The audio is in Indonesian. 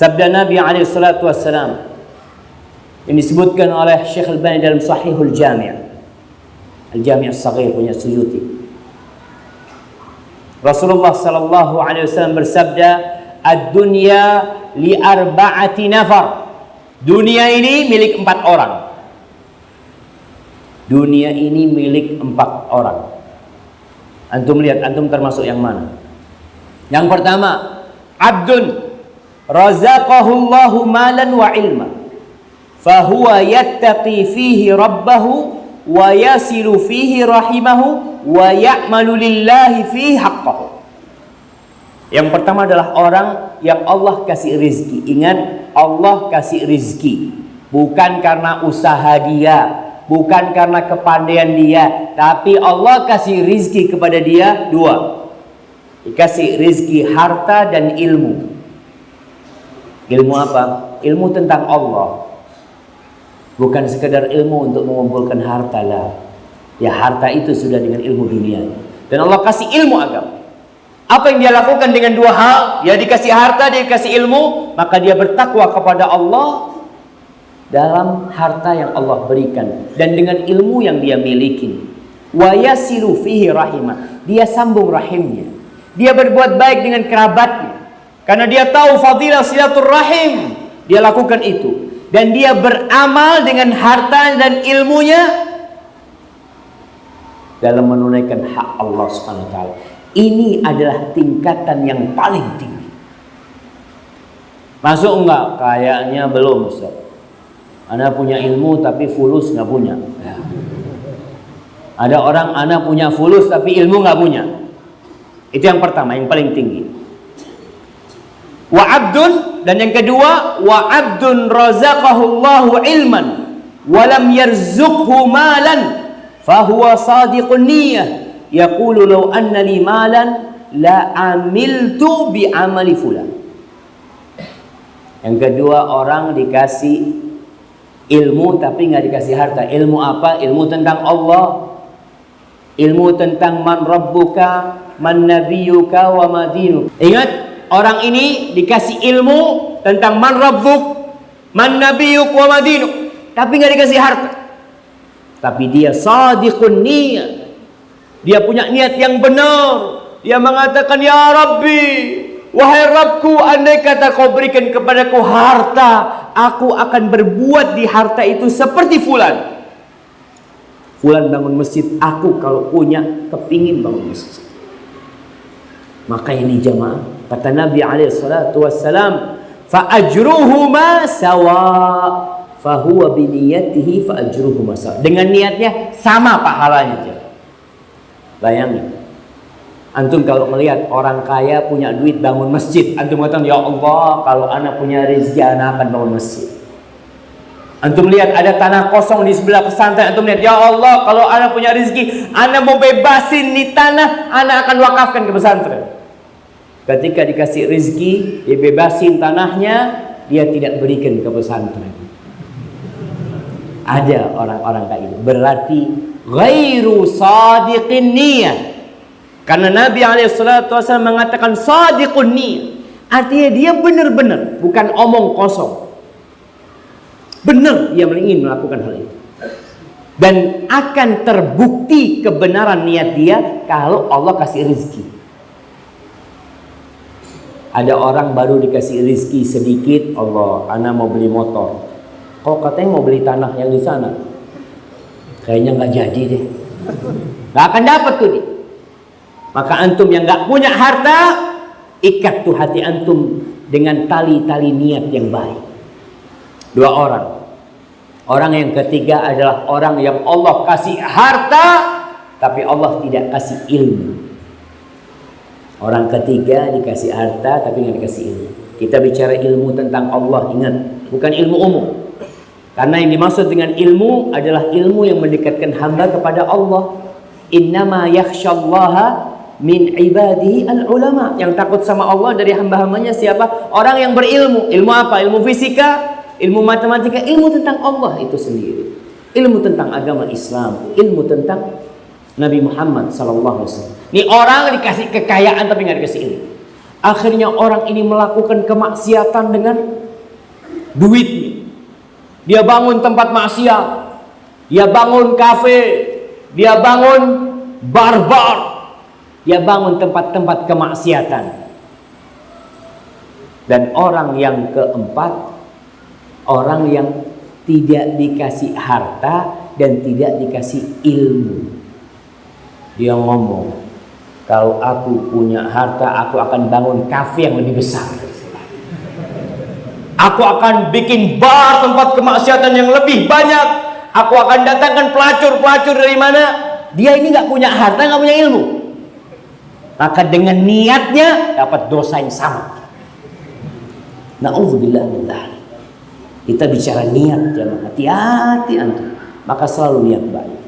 Sabda Nabi alaihi salatu wassalam yang disebutkan oleh Syekh Al-Albani dalam Sahihul Jami', Al-Jami' As-Saghir punya Suyuti. Rasulullah sallallahu alaihi wasallam bersabda, "Ad-dunya li arba'ati nafar." Dunia ini milik 4 orang. Dunia ini milik 4 orang. Antum lihat, antum termasuk yang mana? Yang pertama, abdun razaqahullahu malan wa ilma, fahuwa yattaqi fihi rabbahu wa yasilu fihi rahimahu wa ya'malu lillahi fihi haqqahu. Yang pertama adalah orang yang Allah kasih rizki. Ingat, Allah kasih rizki bukan karena usaha dia, bukan karena kepandaian dia, tapi Allah kasih rizki kepada dia 2. Dikasih rizki harta dan ilmu. Ilmu apa? Ilmu tentang Allah. Bukan sekedar ilmu untuk mengumpulkan harta lah. Ya, harta itu sudah dengan ilmu dunia. Dan Allah kasih ilmu agama. Apa yang dia lakukan dengan 2 hal? Ya, dikasih harta, dia dikasih ilmu, maka dia bertakwa kepada Allah dalam harta yang Allah berikan dan dengan ilmu yang dia miliki. Wa yasilu fihi rahimah. Dia sambung rahimnya. Dia berbuat baik dengan kerabatnya. Karena dia tahu fadilah silaturrahim. Dia lakukan itu. Dan dia beramal dengan harta dan ilmunya dalam menunaikan hak Allah Subhanahu wa taala. Ini adalah tingkatan yang paling tinggi. Masuk enggak? Kayaknya belum, Ustaz. Anda punya ilmu tapi fulus nggak punya. Ya. Ada orang Anda punya fulus tapi ilmu nggak punya. Itu yang pertama, yang paling tinggi. Wa abdun, dan yang kedua, wa abdun razaqahullahu ilman wa lam yarzuqhu malan fahuwa sadiqun niyyah yaqulu law anna li malan la amiltu bi amali fulan. Yang kedua, orang dikasih ilmu tapi nggak dikasih harta. Ilmu apa? Ilmu tentang Allah, ilmu tentang man rabbuka, man nabiyuka, wa madinu. Ingat, orang ini dikasih ilmu tentang man rabbuk, man nabiyuk, wa madinu, tapi nggak dikasih harta. Tapi dia sadiqun niyah. Dia punya niat yang benar. Dia mengatakan, ya Rabbi, wahai Rabbku, andai kata kau berikan kepadaku harta, aku akan berbuat di harta itu seperti fulan. Fulan bangun masjid, aku kalau punya kepingin bangun masjid. Maka ini jamaah, kata Nabi SAW, fa ajruhuma sawa, fa huwa bi niyatihi fa ajruhuma sawa. Dengan niatnya sama pahalanya. Bayangin, antum kalau melihat orang kaya punya duit bangun masjid, antum katakan, ya Allah, kalau anak punya rezeki anak akan bangun masjid. Antum lihat ada tanah kosong di sebelah pesantren, antum lihat, ya Allah, kalau anak punya rezeki, anak mau bebasin di tanah, anak akan wakafkan ke pesantren. Ketika dikasih rezeki, dibebasin tanahnya, dia tidak berikan ke pesantren. Ada orang-orang kayak gitu. Berarti ghairu sadiqin niyah. Karena Nabi SAW mengatakan sadiqun niyah, artinya dia benar-benar, bukan omong kosong. Benar dia ingin melakukan hal itu. Dan akan terbukti kebenaran niat dia kalau Allah kasih rezeki. Ada orang baru dikasih rezeki sedikit, Allah, anak mau beli motor. Kok katanya mau beli tanah yang di sana? Kayaknya nggak jadi deh. Nggak akan dapat tuh dia. Maka antum yang nggak punya harta, ikat tuh hati antum dengan tali-tali niat yang baik. 2 orang. Orang yang ketiga adalah orang yang Allah kasih harta, tapi Allah tidak kasih ilmu. Orang ketiga dikasih harta, tapi nggak dikasih ilmu. Kita bicara ilmu tentang Allah, ingat, bukan ilmu umum. Karena yang dimaksud dengan ilmu adalah ilmu yang mendekatkan hamba kepada Allah. Innama yakhsyallaha min ibadihi al-ulama. Yang takut sama Allah dari hamba-hambanya siapa? Orang yang berilmu. Ilmu apa? Ilmu fisika, ilmu matematika, ilmu tentang Allah itu sendiri. Ilmu tentang agama Islam, ilmu tentang Nabi Muhammad SAW. Ini orang dikasih kekayaan tapi nggak dikasih ilmu. Akhirnya orang ini melakukan kemaksiatan dengan duitnya. Dia bangun tempat maksiat, dia bangun kafe, dia bangun bar-bar, dia bangun tempat-tempat kemaksiatan. Dan orang yang keempat, orang yang tidak dikasih harta dan tidak dikasih ilmu. Dia ngomong, kalau aku punya harta, aku akan bangun kafe yang lebih besar. Aku akan bikin bar tempat kemaksiatan yang lebih banyak. Aku akan datangkan pelacur-pelacur dari mana? Dia ini nggak punya harta, nggak punya ilmu. Maka dengan niatnya dapat dosa yang sama. Na'udzubillah min dzalik. Kita bicara niat, jangan hati-hati antum. Maka selalu niat baik.